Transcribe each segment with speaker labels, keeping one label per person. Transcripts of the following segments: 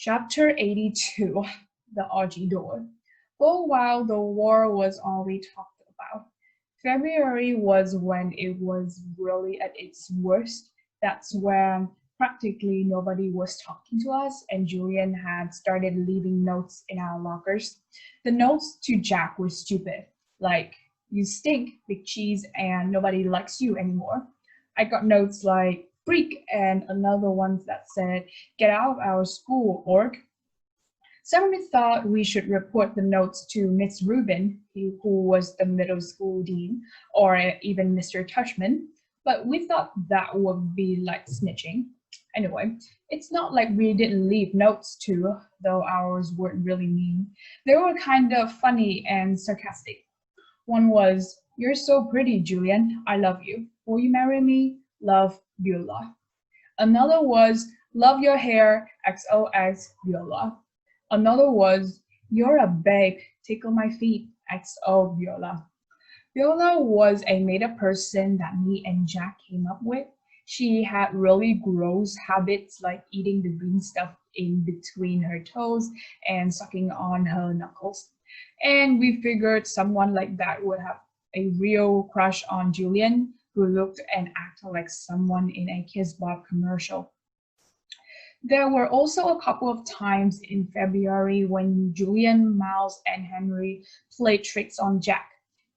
Speaker 1: Chapter 82, The Augie Door. For a while, the war was all we talked about. February was when it was really at its worst. That's when practically nobody was talking to us, and Julian had started leaving notes in our lockers. The notes to Jack were stupid, like, you stink, big cheese, and nobody likes you anymore. I got notes like, freak, and another one that said, get out of our school, org. Somebody thought we should report the notes to Miss Rubin, who was the middle school dean, or even Mr. Tushman, but we thought that would be like snitching. Anyway, it's not like we didn't leave notes too, though ours weren't really mean. They were kind of funny and sarcastic. One was, you're so pretty, Julian. I love you. Will you marry me? Love, Beulah. Another was, love your hair, XOX, Beulah. Another was, you're a babe, tickle my feet, XO, Beulah. Beulah was a made-up person that me and Jack came up with. She had really gross habits like eating the green stuff in between her toes and sucking on her knuckles. And we figured someone like that would have a real crush on Julian, who looked and acted like someone in a Kiss Bob commercial. There were also a couple of times in February when Julian, Miles, and Henry played tricks on Jack.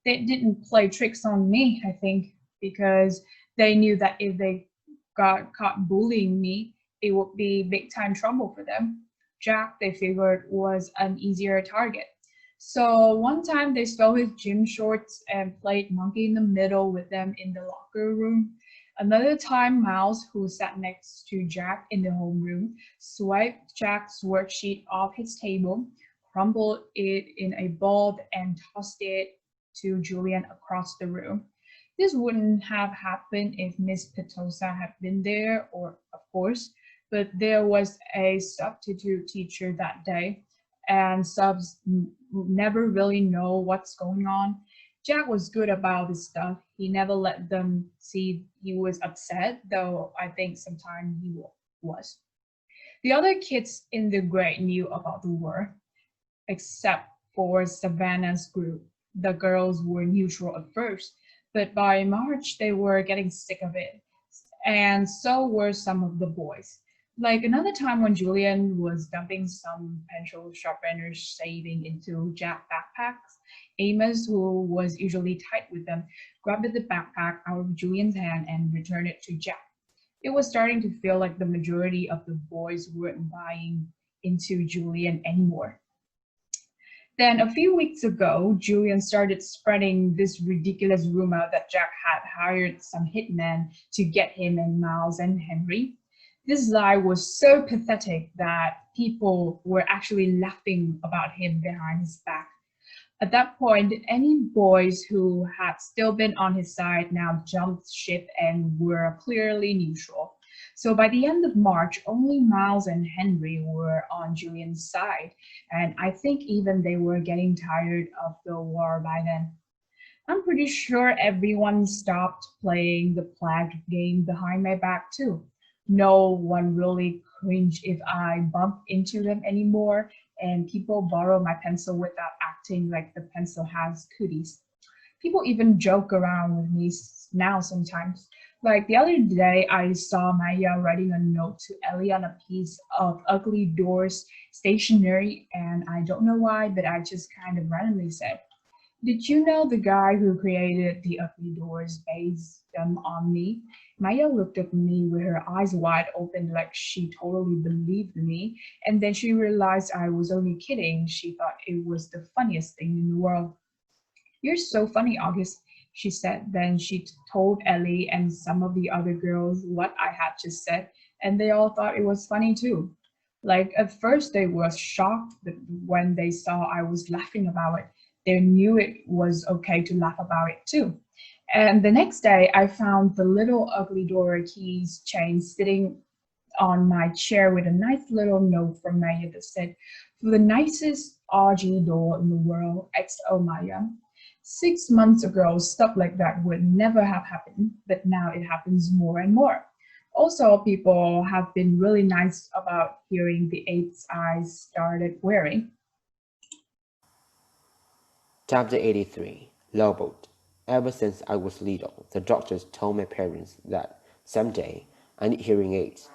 Speaker 1: They didn't play tricks on me, I think, because they knew that if they got caught bullying me, it would be big time trouble for them. Jack, they figured, was an easier target. So one time they stole his gym shorts and played monkey in the middle with them in the locker room. Another time, Miles, who sat next to Jack in the homeroom, swiped Jack's worksheet off his table, crumpled it in a ball, and tossed it to Julian across the room. This wouldn't have happened if Miss Petosa had been there, or of course, but there was a substitute teacher that day, and subs never really know what's going on. Jack was good about this stuff. He never let them see he was upset, though I think sometimes he was. The other kids in the grade knew about the war, except for Savannah's group. The girls were neutral at first, but by March they were getting sick of it, and so were some of the boys. Like another time when Julian was dumping some pencil sharpener shaving into Jack backpacks, Amos, who was usually tight with them, grabbed the backpack out of Julian's hand and returned it to Jack. It was starting to feel like the majority of the boys weren't buying into Julian anymore. Then a few weeks ago, Julian started spreading this ridiculous rumor that Jack had hired some hitmen to get him and Miles and Henry. This lie was so pathetic that people were actually laughing about him behind his back. At that point, any boys who had still been on his side now jumped ship and were clearly neutral. So by the end of March, only Miles and Henry were on Julian's side, and I think even they were getting tired of the war by then. I'm pretty sure everyone stopped playing the plague game behind my back too. No one really cringed if I bumped into them anymore, and people borrow my pencil without acting like the pencil has cooties. People even joke around with me now sometimes. Like the other day, I saw Maya writing a note to Ellie on a piece of Ugly Doors stationery, and I don't know why, but I just kind of randomly said, did you know the guy who created the Ugly Doors based them on me? Maya looked at me with her eyes wide open like she totally believed me, and then she realized I was only kidding. She thought it was the funniest thing in the world. You're so funny, August, she said. Then she told Ellie and some of the other girls what I had just said, and they all thought it was funny too. Like at first they were shocked, but when they saw I was laughing about it, they knew it was okay to laugh about it too. And the next day, I found the little Ugly Door keys chain sitting on my chair with a nice little note from Maya that said, for the nicest RG door in the world, XO Maya. 6 months ago, stuff like that would never have happened, but now it happens more and more. Also, people have been really nice about hearing the aids I started wearing.
Speaker 2: Chapter 83 Lowboat. Ever since I was little, the doctors told my parents that someday I need hearing aids.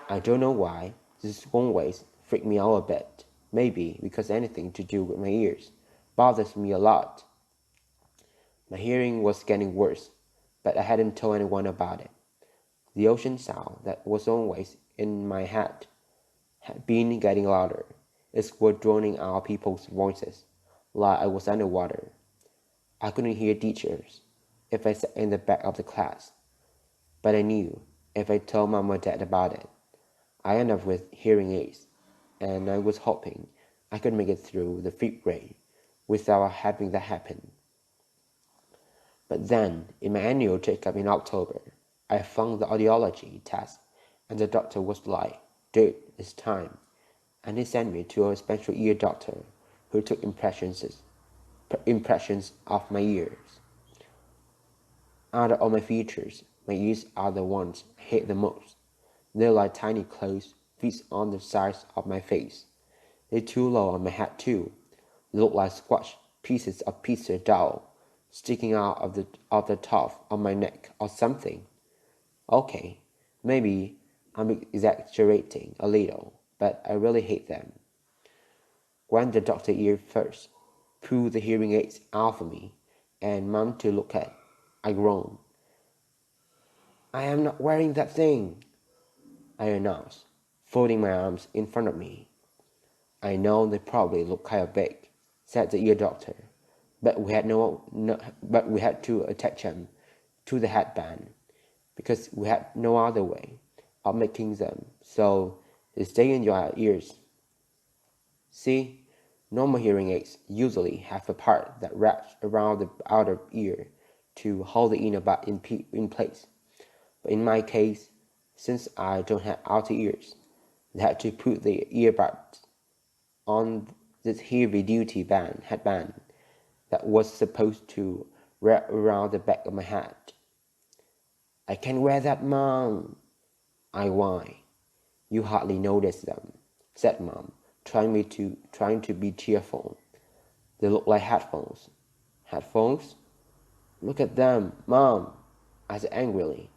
Speaker 2: I don't know why, this always freaked me out a bit. Maybe because anything to do with my ears bothers me a lot. My hearing was getting worse, but I hadn't told anyone about it. The ocean sound that was always in my head had been getting louder. It was drowning out people's voices, like I was underwater. I couldn't hear teachers if I sat in the back of the class, but I knew if I told mom or dad about it, I ended up with hearing aids, and I was hoping I could make it through the fifth grade without having that happen. But then, in my annual checkup in October, I found the audiology test, and the doctor was like, "Dude, it's time." And he sent me to a special ear doctor who took impressions of my ears. Out of all my features, my ears are the ones I hate the most. They're like tiny clothes fits on the sides of my face. They're too low on my head too. They look like squashed pieces of pizza dough sticking out of the top of my neck or something. Okay, maybe I'm exaggerating a little, but I really hate them. When the doctor ear first pulled the hearing aids out of me and mom to look at, I groaned. "I am not wearing that thing," I announced, folding my arms in front of me. "I know they probably look kind of big," said the ear doctor, but but we had to attach them to the headband because we had no other way of making them so they stay in your ears. See, normal hearing aids usually have a part that wraps around the outer ear to hold the inner bud in place. But in my case, since I don't have outer ears, they had to put the earbuds on this heavy-duty headband that was supposed to wrap around the back of my head. "I can't wear that, Mom," I whined. "You hardly notice them," said Mom, trying to be cheerful. "They look like headphones." "Headphones? Look at them, Mom," I said angrily.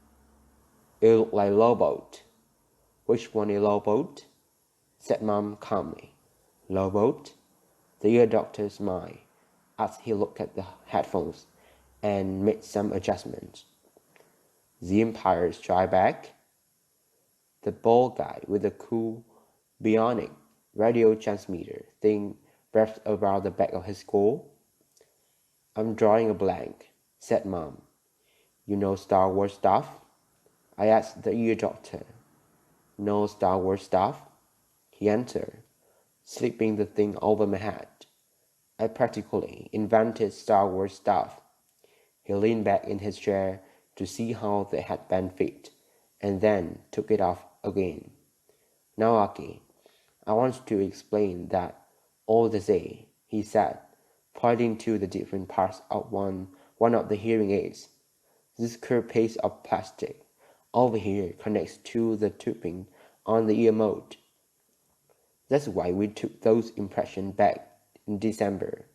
Speaker 2: "It look like Lowboat." "Which one is Lowboat?" said Mom calmly. "Lowboat?" The ear doctor smiled as he looked at the headphones and made some adjustments. "The Empire Strikes Back?" The bald guy with the cool bionic radio transmitter thing wrapped around the back of his skull. "I'm drawing a blank," said Mom. "You know Star Wars stuff?" I asked the ear doctor. "No Star Wars stuff," he answered, slipping the thing over my head. "I practically invented Star Wars stuff." He leaned back in his chair to see how the headband fit, and then took it off again. "Now, Aki, I want to explain that all the same," he said, pointing to the different parts of one of the hearing aids. "This curved piece of plastic over here connects to the tubing on the ear mold. That's why we took those impressions back in December,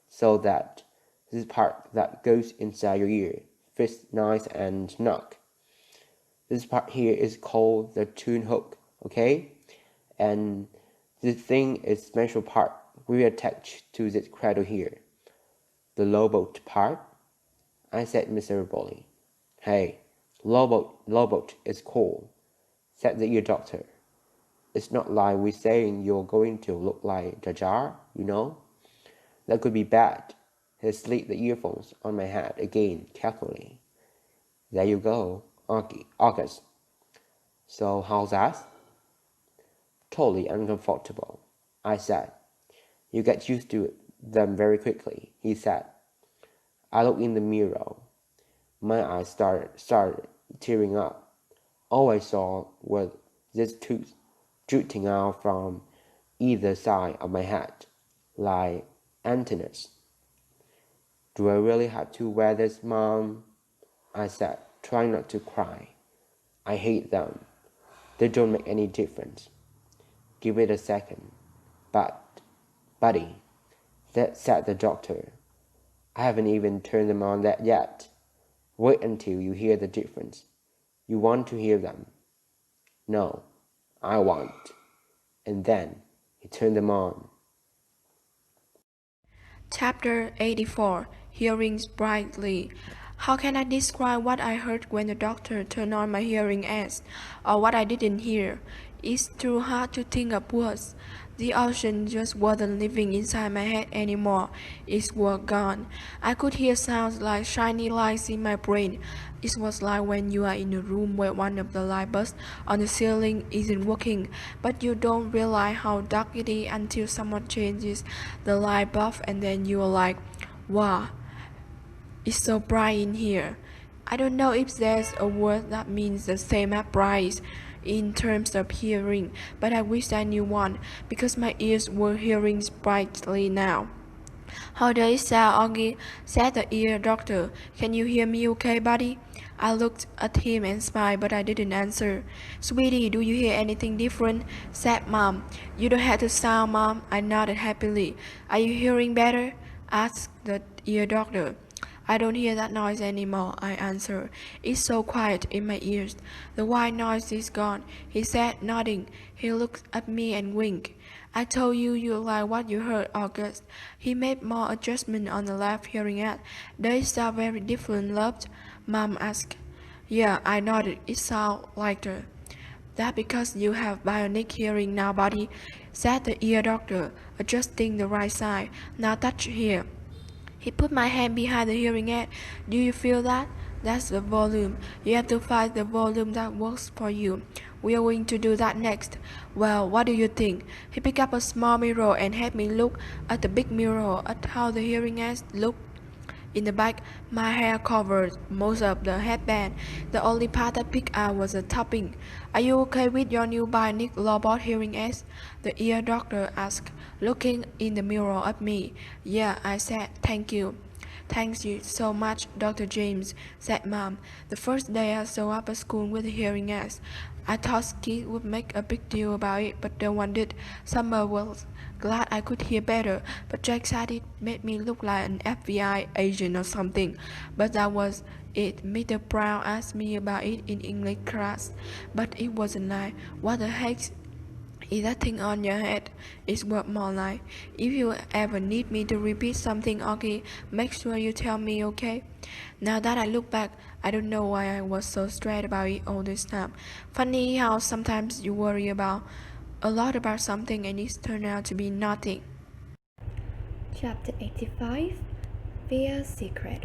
Speaker 2: so that this part that goes inside your ear fits nice and snug. This part here is called the tune hook, okay? And this thing is special part we attach to this cradle here. The lowboat part," I said miserably. "Hey, lowboat is cool," said the ear doctor. "It's not like we're saying you're going to look like Jar Jar, you know? That could be bad." He slid the earphones on my head again carefully. "There you go, August. So how's that?" "Totally uncomfortable," I said. "You get used to them very quickly," he said. I looked in the mirror. My eyes started tearing up. All I saw was this tooth jutting out from either side of my head, like antennas. "Do I really have to wear this, Mom?" I said, trying not to cry. I hate them. They don't make any difference. Give it a second. Buddy, said the doctor. I haven't even turned them on yet. Wait until you hear the difference. You want to hear them? No, I won't. And then he turned them on.
Speaker 3: Chapter 84 Hearing Brightly. How can I describe what I heard when the doctor turned on my hearing aids, or what I didn't hear? It's too hard to think of words. The ocean just wasn't living inside my head anymore. It was gone. I could hear sounds like shiny lights in my brain. It was like when you are in a room where one of the light bulbs on the ceiling isn't working, but you don't realize how dark it is until someone changes the light bulb and then you are like, wow, it's so bright in here. I don't know if there's a word that means the same as bright in terms of hearing, but I wish I knew one, because my ears were hearing brightly now. How does it sound, Augie? Said the ear doctor. Can you hear me okay, buddy? I looked at him and smiled, but I didn't answer. Sweetie, do you hear anything different? Said Mom. You don't have to sound, Mom. I nodded happily. Are you hearing better? Asked the ear doctor. I don't hear that noise anymore, I answered. It's so quiet in my ears. The white noise is gone, he said, nodding. He looked at me and winked. I told you you like what you heard, August. He made more adjustment on the left hearing aid. They sound very different, loved? Mom asked. Yeah, I nodded. It sounds lighter. That's because you have bionic hearing now, buddy, said the ear doctor, adjusting the right side. Now touch here. He put my hand behind the hearing aid. Do you feel that? That's the volume. You have to find the volume that works for you. We are going to do that next. Well, what do you think? He picked up a small mirror and had me look at the big mirror at how the hearing aids look. In the back, my hair covered most of the headband. The only part that picked out was the topping. Are you okay with your new bionic robot hearing aids? The ear doctor asked, looking in the mirror at me. Yeah, I said, thank you. Thanks you so much, Dr. James, said Mom. The first day I saw up at school with the hearing aids, I thought kids would make a big deal about it, but no one did. Summer was glad I could hear better, but Jack said it made me look like an FBI agent or something. But that was it. Mr. Brown asked me about it in English class, but it wasn't like, what the heck is that thing on your head? It was more like, if you ever need me to repeat something, okay, make sure you tell me, okay? Now that I look back, I don't know why I was so stressed about it all this time. Funny how sometimes you worry about a lot about something and it turned out to be nothing.
Speaker 4: Chapter 85 Via's Secret.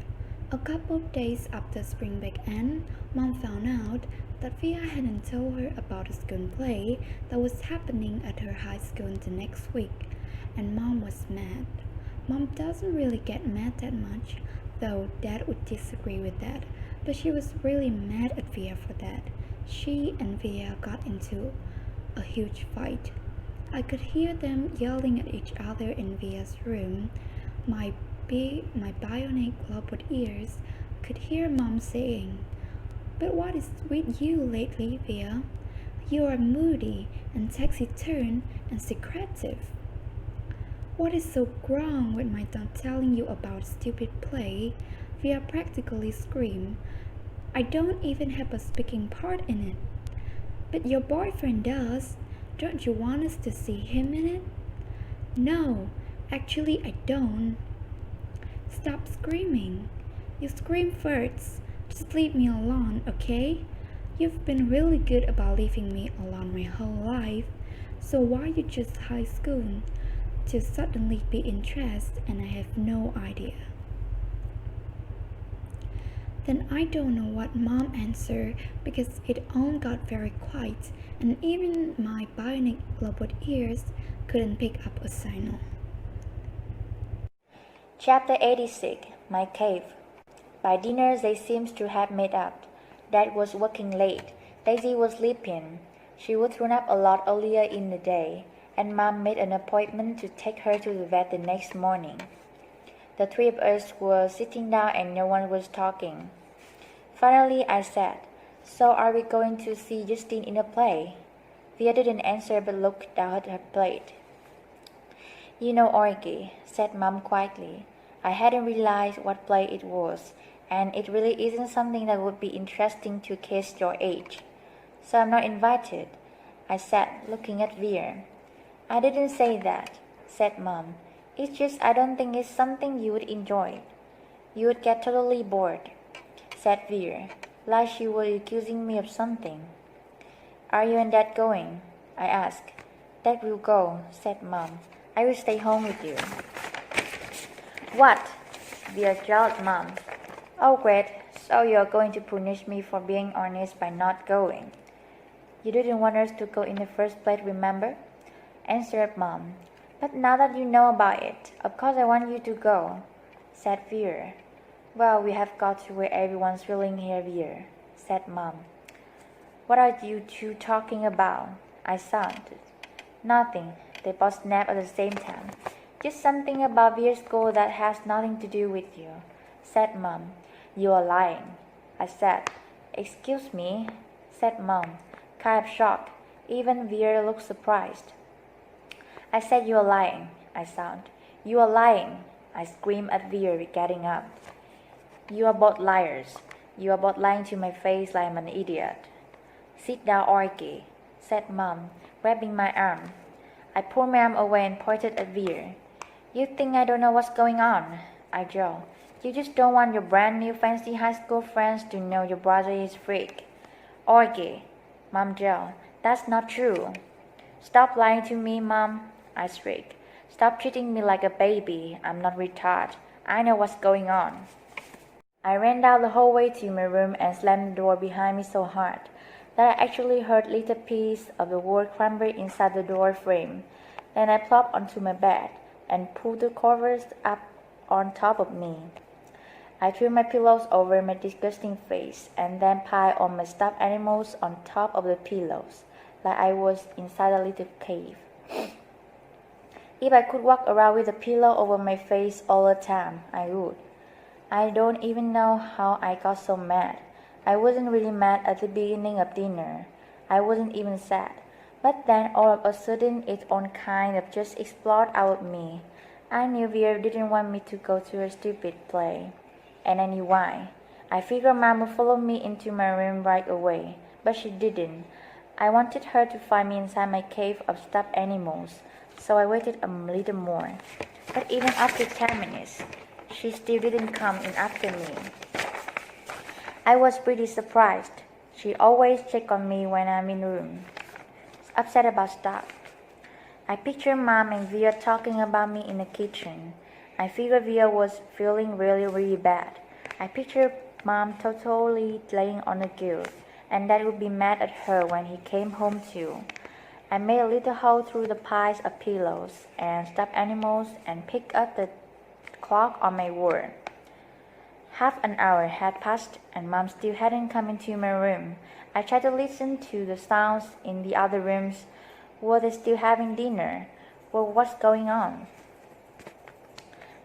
Speaker 4: A couple of days after spring break ended, Mom found out that Via hadn't told her about a school play that was happening at her high school the next week, and Mom was mad. Mom doesn't really get mad that much, though Dad would disagree with that, but she was really mad at Via for that. She and Via got into a huge fight. I could hear them yelling at each other in Via's room. My bionic robot ears could hear Mom saying, "But what is with you lately, Via? You are moody and taciturn and secretive. What is so wrong with my not telling you about stupid play?" Via practically screamed. "I don't even have a speaking part in it." "But your boyfriend does. Don't you want us to see him in it?" "No, actually I don't." "Stop screaming. You scream first. Just leave me alone, okay? You've been really good about leaving me alone my whole life. So why you choose high school to suddenly be interested and I have no idea?" Then I don't know what Mom answered because it all got very quiet and even my bionic robot ears couldn't pick up a signal.
Speaker 5: Chapter 86 My Cave. By dinner they seemed to have made up. Dad was working late. Daisy was sleeping. She would turn up a lot earlier in the day, and Mom made an appointment to take her to the vet the next morning. The three of us were sitting down and no one was talking. Finally I said, So are we going to see Justine in a play? Via didn't answer but looked down at her plate. You know, Orgy, said Mom quietly, I hadn't realized what play it was, and it really isn't something that would be interesting to kids your age. So I'm not invited, I said, looking at Veer. I didn't say that, said Mom. It's just I don't think it's something you would enjoy. You would get totally bored, said Veer, like she was accusing me of something. Are you and Dad going? I asked. Dad will go, said Mom. I will stay home with you. What? Veer yelled Mom. Oh great, so you're going to punish me for being honest by not going. You didn't want us to go in the first place, remember? Answered Mom. But now that you know about it, of course I want you to go, said Veer. Well, we have got to where everyone's feeling here, Veer, said Mom. What are you two talking about? I sounded. Nothing, they both snapped at the same time. Just something about Veer's goal that has nothing to do with you, said Mom. You are lying, I said. Excuse me, said Mom, kind of shocked. Even Veer looked surprised. I said you are lying, I sounded. You are lying, I screamed at Veer, getting up. You are both liars. You are both lying to my face like I'm an idiot. Sit down, Orgy, said Mom, grabbing my arm. I pulled my arm away and pointed at Veer. You think I don't know what's going on? I yelled. You just don't want your brand new fancy high school friends to know your brother is a freak. Orgy, Mom yelled. That's not true. Stop lying to me, Mom, I shrieked. Stop treating me like a baby. I'm not retarded. I know what's going on. I ran down the hallway to my room and slammed the door behind me so hard that I actually heard little pieces of the wood crumble inside the door frame. Then I plopped onto my bed and pulled the covers up on top of me. I threw my pillows over my disgusting face and then piled all my stuffed animals on top of the pillows, like I was inside a little cave. If I could walk around with a pillow over my face all the time, I would. I don't even know how I got so mad. I wasn't really mad at the beginning of dinner. I wasn't even sad. But then all of a sudden its own kind of just exploded out of me. I knew Veer didn't want me to go to her stupid play. And I knew why. I figured Mom would follow me into my room right away. But she didn't. I wanted her to find me inside my cave of stuffed animals. So I waited a little more. But even after 10 minutes, she still didn't come in after me. I was pretty surprised. She always checked on me when I'm in the room, upset about stuff. I pictured Mom and Veer talking about me in the kitchen. I figured Veer was feeling really bad. I pictured Mom totally laying on the guilt, and Dad would be mad at her when he came home too. I made a little hole through the piles of pillows and stuffed animals and picked up the clock on my wall. Half an hour had passed and Mom still hadn't come into my room. I tried to listen to the sounds in the other rooms. Were they still having dinner? Well, what's going on?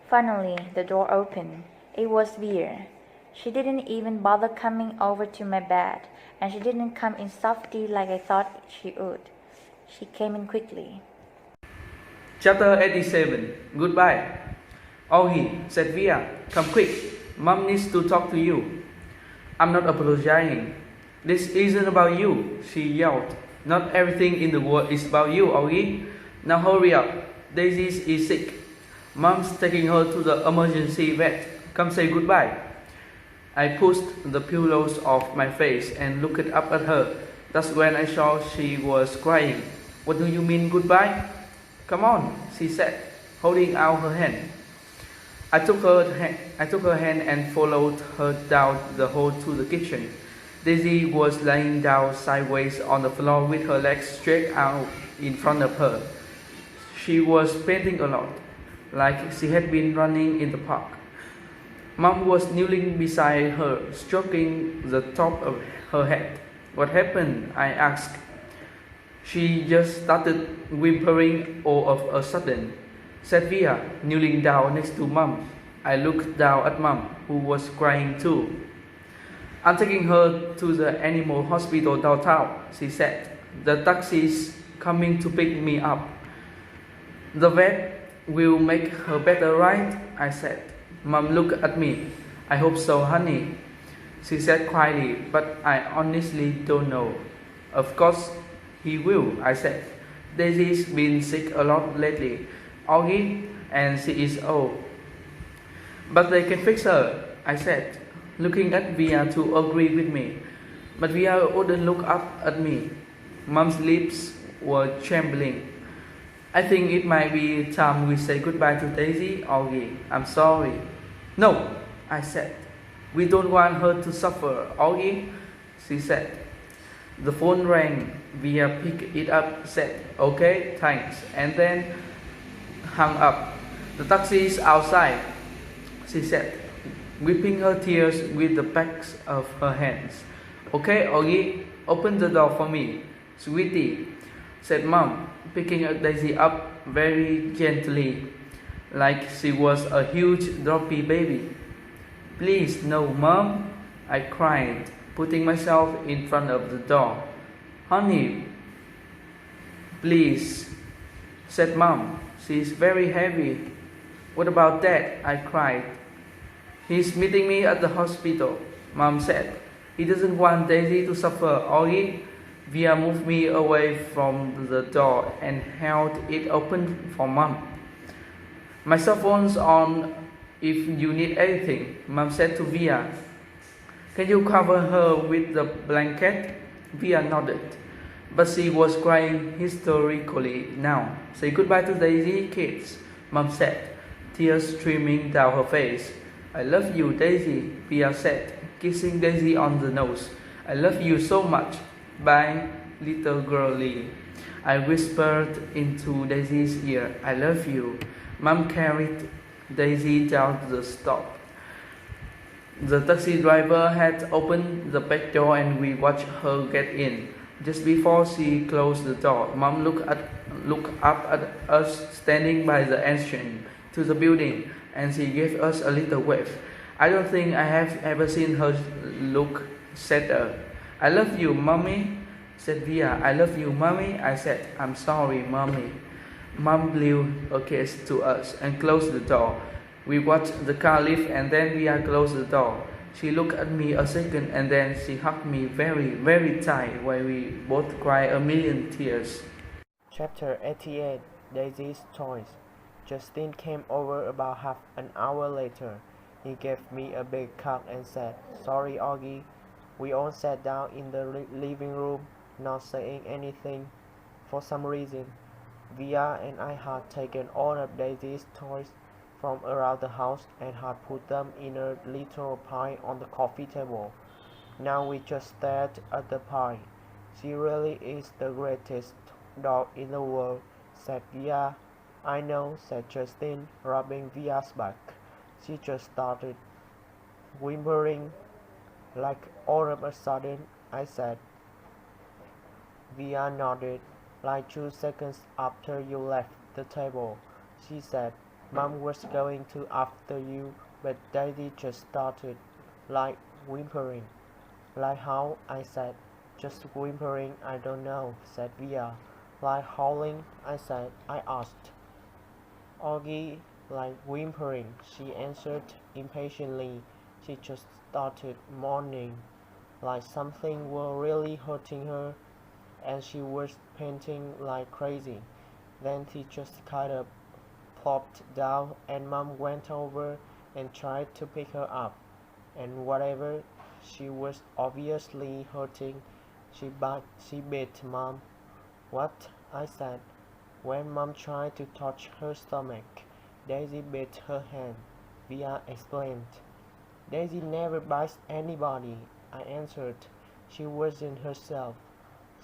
Speaker 5: Finally, the door opened. It was Veer. She didn't even bother coming over to my bed, and she didn't come in softly like I thought she would. She came in quickly.
Speaker 6: Chapter 87. Goodbye. Ohi, said Veer, come quick. Mom needs to talk to you. I'm not apologizing. This isn't about you, she yelled. Not everything in the world is about you, Ohi. Now hurry up. Daisy is sick. Mom's taking her to the emergency vet. Come say goodbye. I pushed the pillows off my face and looked up at her. That's when I saw she was crying. What do you mean goodbye? Come on, she said, holding out her hand. I took her hand and followed her down the hall to the kitchen. Daisy was lying down sideways on the floor with her legs straight out in front of her. She was panting a lot, like she had been running in the park. Mom was kneeling beside her, stroking the top of her head. What happened? I asked. She just started whimpering all of a sudden, said Veer, kneeling down next to Mom. I looked down at Mom, who was crying too. I'm taking her to the animal hospital downtown, she said. The taxi's coming to pick me up. The vet will make her better, right? I said. Mom looked at me. I hope so, honey, she said quietly, but I honestly don't know. Of course he will, I said. Daisy's been sick a lot lately, Augie, and she is old. But they can fix her, I said, looking at Via to agree with me. But Via wouldn't look up at me. Mom's lips were trembling. I think it might be time we say goodbye to Daisy, Augie. I'm sorry. No, I said. We don't want her to suffer, Augie, she said. The phone rang. Via picked it up, said, okay, thanks, and then hung up. The taxi is outside, she said, wiping her tears with the backs of her hands. Okay, Augie, open the door for me, sweetie, said Mom, picking Daisy up very gently, like she was a huge droppy baby. Please, no, Mom, I cried, putting myself in front of the door. Honey, please, said Mom. She's very heavy. What about Dad? I cried. He's meeting me at the hospital, Mom said. He doesn't want Daisy to suffer, Augie. Via moved me away from the door and held it open for Mom. My cell phone's on if you need anything, Mom said to Via. Can you cover her with the blanket? Via nodded, but she was crying hysterically now. Say goodbye to Daisy, kids, Mom said, tears streaming down her face. I love you, Daisy, Via said, kissing Daisy on the nose. I love you so much. Bye, little girlie. I whispered into Daisy's ear. I love you. Mom carried Daisy down to the stop. The taxi driver had opened the back door and we watched her get in. Just before she closed the door, Mom looked up at us standing by the entrance to the building and she gave us a little wave. I don't think I have ever seen her look sadder. I love you, Mommy, said Via. I love you, Mommy, I said. I'm sorry, Mommy. Mom blew a kiss to us and closed the door. We watched the car leave and then Via closed the door. She looked at me a second and then she hugged me very, very tight while we both cried a million tears.
Speaker 2: Chapter 88 Daisy's Toys. Justin came over about half an hour later. He gave me a big hug and said, Sorry, Augie. We all sat down in the living room, not saying anything. For some reason, Via and I had taken all of Daisy's toys from around the house and had put them in a little pile on the coffee table. Now we just stared at the pile. She really is the greatest dog in the world, said Via. I know, said Justin, rubbing Via's back. She just started whimpering. Like all of a sudden, I said. Via nodded. Like 2 seconds after you left the table, she said. Mom was going to after you, but Daisy just started, like whimpering. Like how? I said. Just whimpering, I don't know, said Via. Like howling, I said. I asked. Augie, like whimpering, she answered impatiently. She just started mourning, like something were really hurting her, and she was panting like crazy. Then she just kind of plopped down and Mom went over and tried to pick her up, and whatever she was obviously hurting, she bit Mom. What? I said. When Mom tried to touch her stomach, Daisy bit her hand, Via explained. Daisy never bites anybody, I answered. She wasn't herself,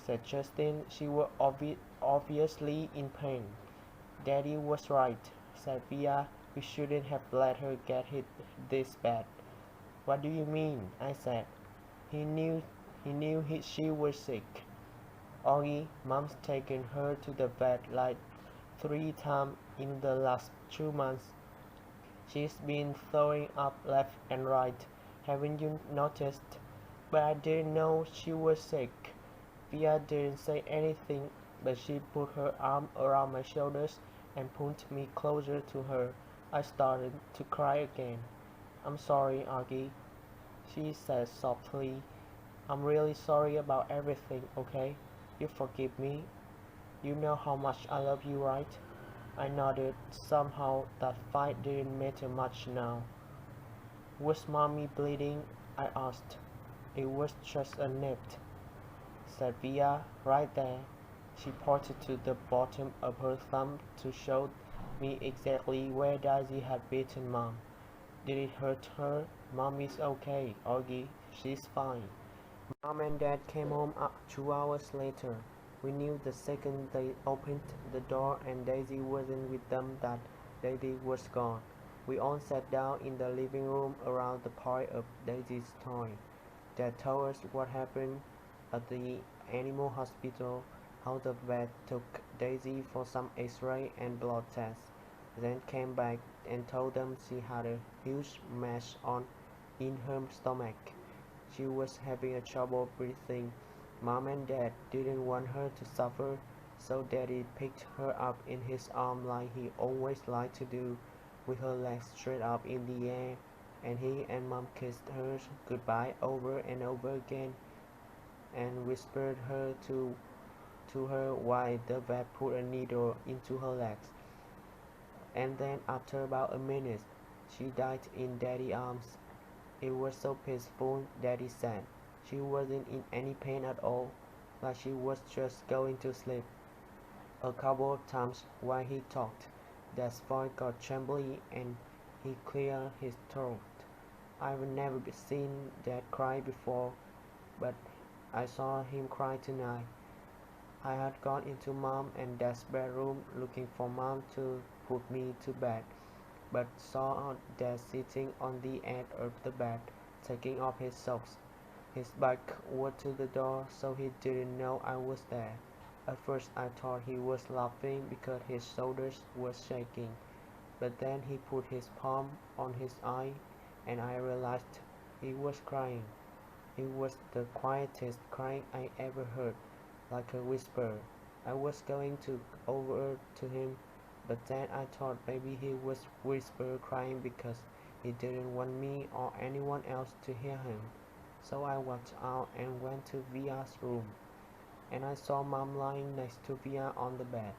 Speaker 2: said Justin. She was obviously in pain. Daddy was right, said Via. We shouldn't have let her get hit this bad. What do you mean? I said. He knew she was sick. Augie, Mom's taken her to the vet like 3 times in the last 2 months. She's been throwing up left and right. Haven't you noticed?
Speaker 7: but I didn't know she was sick. Via didn't say anything, but she put her arm around my shoulders and pulled me closer to her. I started to cry again. I'm sorry, Augie, she said softly. I'm really sorry about everything, okay? You forgive me? You know how much I love you, right? I nodded. Somehow that fight didn't matter much now. Was mommy bleeding? I asked. It was just a nip, said Via, right there. She pointed to the bottom of her thumb to show me exactly where Daisy had bitten Mom. Did it hurt her? Mommy's okay, Augie. She's fine. Mom and Dad came home 2 hours later. We knew the second they opened the door and Daisy wasn't with them that Daisy was gone. We all sat down in the living room around the pile of Daisy's toy. Dad told us what happened at the animal hospital, how the vet took Daisy for some x-ray and blood tests, then came back and told them she had a huge mass in her stomach. She was having trouble breathing. Mom and Dad didn't want her to suffer, so Daddy picked her up in his arm like he always liked to do, with her legs straight up in the air, and he and Mom kissed her goodbye over and over again and whispered her to her while the vet put a needle into her legs. And then after about a minute, she died in Daddy's arms. It was so peaceful, Daddy said. She wasn't in any pain at all, like she was just going to sleep. A couple of times while he talked, Dad's voice got trembly and he cleared his throat. I've never seen Dad cry before, but I saw him cry tonight. I had gone into Mom and Dad's bedroom looking for Mom to put me to bed, but saw Dad sitting on the edge of the bed, taking off his socks. His back was to the door, so he didn't know I was there. At first I thought he was laughing because his shoulders were shaking, but then he put his palm on his eye, and I realized he was crying. It was the quietest crying I ever heard, like a whisper. I was going to go over to him, but then I thought maybe he was whisper crying because he didn't want me or anyone else to hear him. So I walked out and went to Via's room, and I saw Mom lying next to Via on the bed,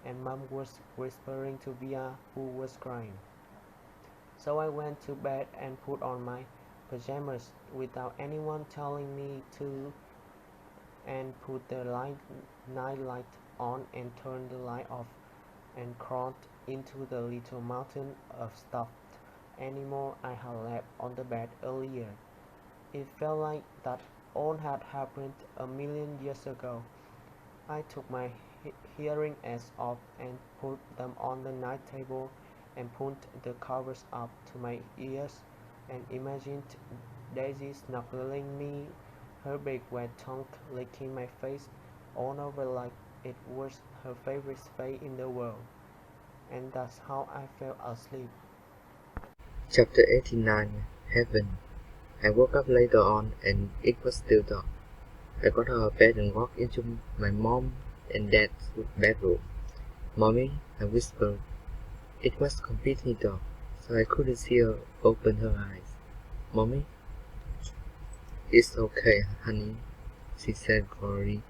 Speaker 7: and Mom was whispering to Via, who was crying. So I went to bed and put on my pajamas without anyone telling me to, and put the night light on and turned the light off and crawled into the little mountain of stuffed animal I had left on the bed earlier. It felt like that all had happened a million years ago. I took my hearing aids off and put them on the night table and pulled the covers up to my ears and imagined Daisy snuggling me, her big wet tongue licking my face all over like it was her favorite face in the world. And that's how I fell asleep.
Speaker 8: Chapter 89 Heaven. I woke up later on and it was still dark. I got out of bed and walked into my mom and dad's bedroom. Mommy, I whispered. It was completely dark, so I couldn't see her open her eyes. Mommy? It's okay, honey, she said glory.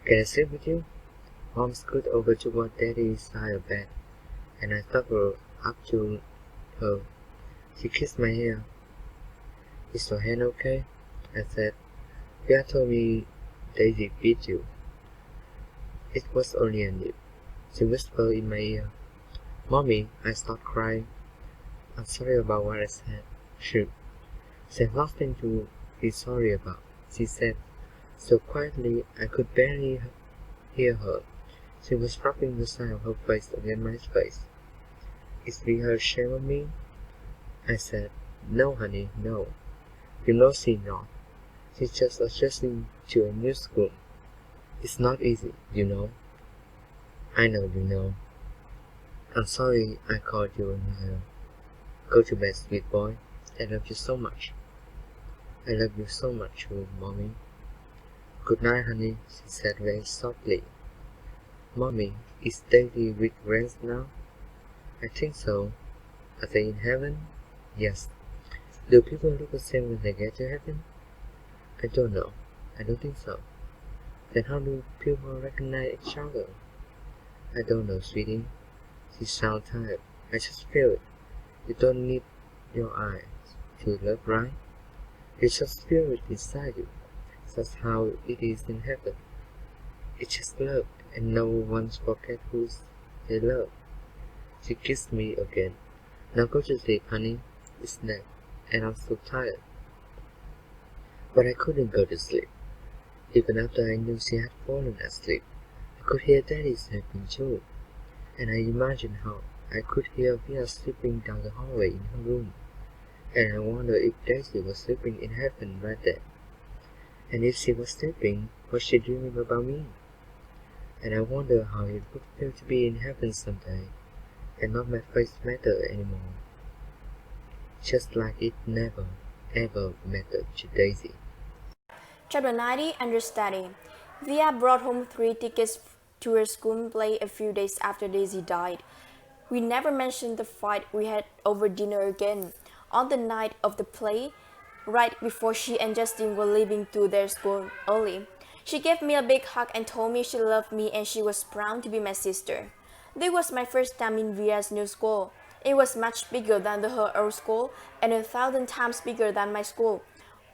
Speaker 8: Can I sleep with you? Mom scooted over toward Daddy's side of bed, and I snuggled up to her. She kissed my hair. Is your hand okay? I said. Via told me Daisy beat you. It was only a nip. She whispered in my ear. Mommy, I started crying. I'm sorry about what I said. Shoot. There's nothing to be sorry about, she said, so quietly I could barely hear her. She was rubbing the side of her face against my face. Is Via ashamed of me? I said. No, honey, no. You know she's not. She's just adjusting to a new school. It's not easy, you know. I know you know. I'm sorry I called you a liar. Go to bed, sweet boy. I love you so much. I love you so much too, Mommy. Good night, honey, she said very softly. Mommy, is Daisy with Rance now? I think so. Are they in heaven? Yes. Do people look the same when they get to heaven? I don't know. I don't think so. Then how do people recognize each other? I don't know, sweetie. She sounds tired. I just feel it. You don't need your eyes to love, right? It's just spirit inside you. That's how it is in heaven. It's just love, and no one forgets who they love. She kissed me again. Now go to sleep, honey. It's night, and I'm so tired. But I couldn't go to sleep. Even after I knew she had fallen asleep, I could hear Daddy sleeping too. And I imagined how I could hear Via sleeping down the hallway in her room. And I wondered if Daisy was sleeping in heaven right there. And if she was sleeping, was she dreaming about me? And I wondered how it would feel to be in heaven someday, and not my face matter anymore. Just like it never, ever mattered to Daisy.
Speaker 3: Chapter 90, Understudy. Via brought home 3 tickets to her school play a few days after Daisy died. We never mentioned the fight we had over dinner again. On the night of the play, right before she and Justin were leaving to their school early, she gave me a big hug and told me she loved me and she was proud to be my sister. This was my first time in Via's new school. It was much bigger than her old school and 1,000 times bigger than my school.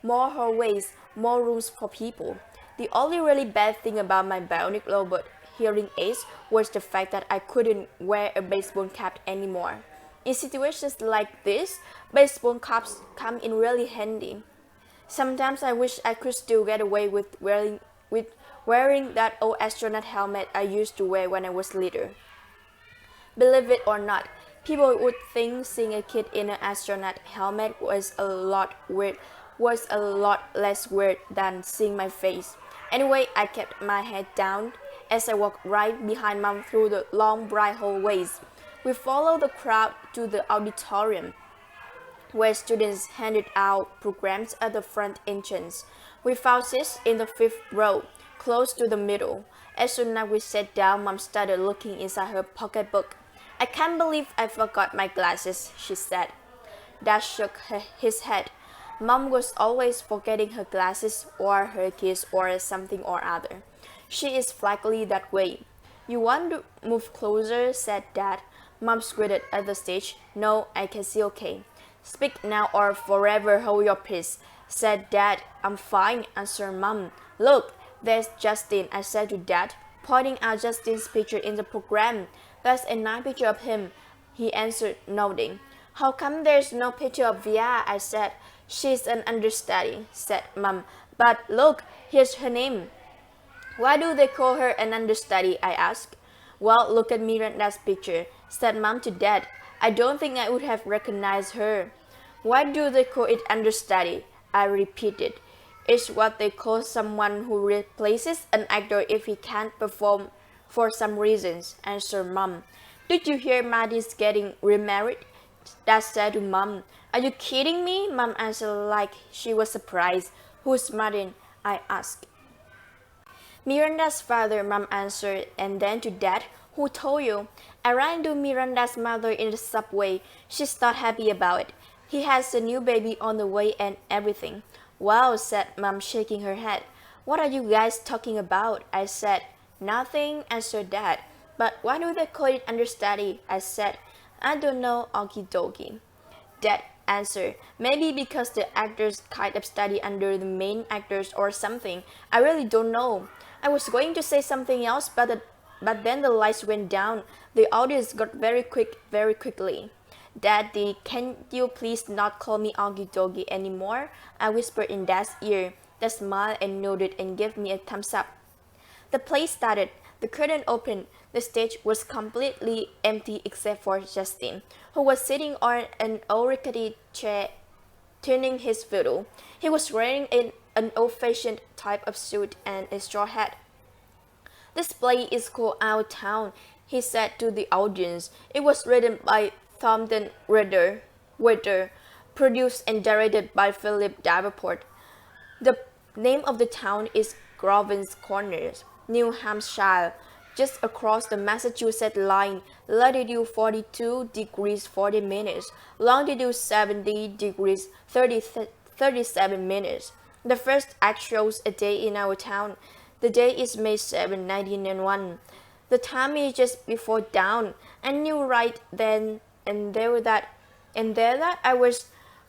Speaker 3: More hallways, more rooms for people. The only really bad thing about my bionic robot hearing aids was the fact that I couldn't wear a baseball cap anymore. In situations like this, baseball caps come in really handy. Sometimes I wish I could still get away with wearing that old astronaut helmet I used to wear when I was little. Believe it or not, people would think seeing a kid in an astronaut helmet was a lot less weird than seeing my face. Anyway, I kept my head down as I walked right behind Mom through the long bright hallways. We followed the crowd to the auditorium, where students handed out programs at the front entrance. We found seats in the 5th row, close to the middle. As soon as we sat down, Mom started looking inside her pocketbook. I can't believe I forgot my glasses, she said. Dad shook his head. Mom was always forgetting her glasses or her keys or something or other. She is flaky that way. You want to move closer, said Dad. Mom squinted at the stage. No, I can see okay. Speak now or forever hold your peace, said Dad. I'm fine, answered Mom. Look, there's Justin, I said to Dad, pointing out Justin's picture in the program. That's a nice picture of him, he answered, nodding. How come there's no picture of Via? I said. She's an understudy, said Mom. But look, here's her name. Why do they call her an understudy? I asked. Well, look at Miranda's picture, said Mom to Dad. I don't think I would have recognized her. Why do they call it understudy? I repeated. It's what they call someone who replaces an actor if he can't perform for some reasons, answered Mom. Did you hear Maddie's getting remarried? Dad said to Mom. Are you kidding me? Mom answered like she was surprised. Who's Martin? I asked. Miranda's father, Mom answered, and then to Dad, who told you? I ran into Miranda's mother in the subway. She's not happy about it. He has a new baby on the way and everything. Wow, said Mom, shaking her head. What are you guys talking about? I said. Nothing, answered Dad. But why do they call it understudy? I said. I don't know, okie dokie. Dad answered. Maybe because the actors kind of study under the main actors or something. I really don't know. I was going to say something else, but then the lights went down. The audience got very quickly. Daddy, can you please not call me okie dokie anymore? I whispered in Dad's ear. Dad smiled and nodded and gave me a thumbs up. The play started. The curtain opened. The stage was completely empty except for Justin, who was sitting on an old rickety chair, tuning his fiddle. He was wearing an old-fashioned type of suit and a straw hat. This play is called Our Town, he said to the audience. It was written by Thornton Ritter, produced and directed by Philip Davenport. The name of the town is Groven's Corners, New Hampshire, just across the Massachusetts line, latitude 42 degrees 40 minutes, longitude 70 degrees 37 minutes. The first actual day in our town. The day is May 7, 1901. The time is just before dawn. I knew right then and there that I was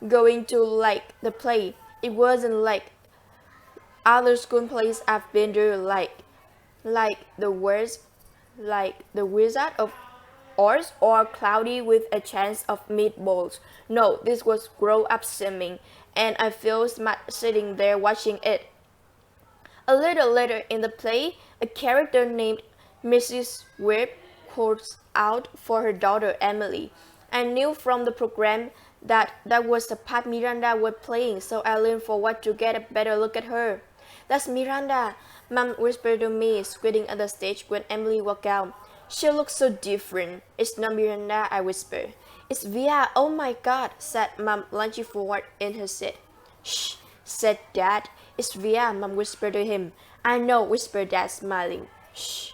Speaker 3: going to like the play. It wasn't like other school plays I've been to, like the Wizard of Oz or Cloudy with a Chance of Meatballs. No, this was grown up swimming, and I feel smart sitting there watching it. A little later in the play, a character named Mrs. Webb calls out for her daughter Emily. I knew from the program that was the part Miranda was playing, so I leaned forward to get a better look at her. "That's Miranda," Mom whispered to me, squinting at the stage when Emily walked out. "She looks so different." "It's not Miranda," I whispered. "It's Via. Oh my God," said Mom, lunging forward in her seat. "Shh," said Dad. "It's Via," Mom whispered to him. "I know," whispered Dad, smiling. "Shh."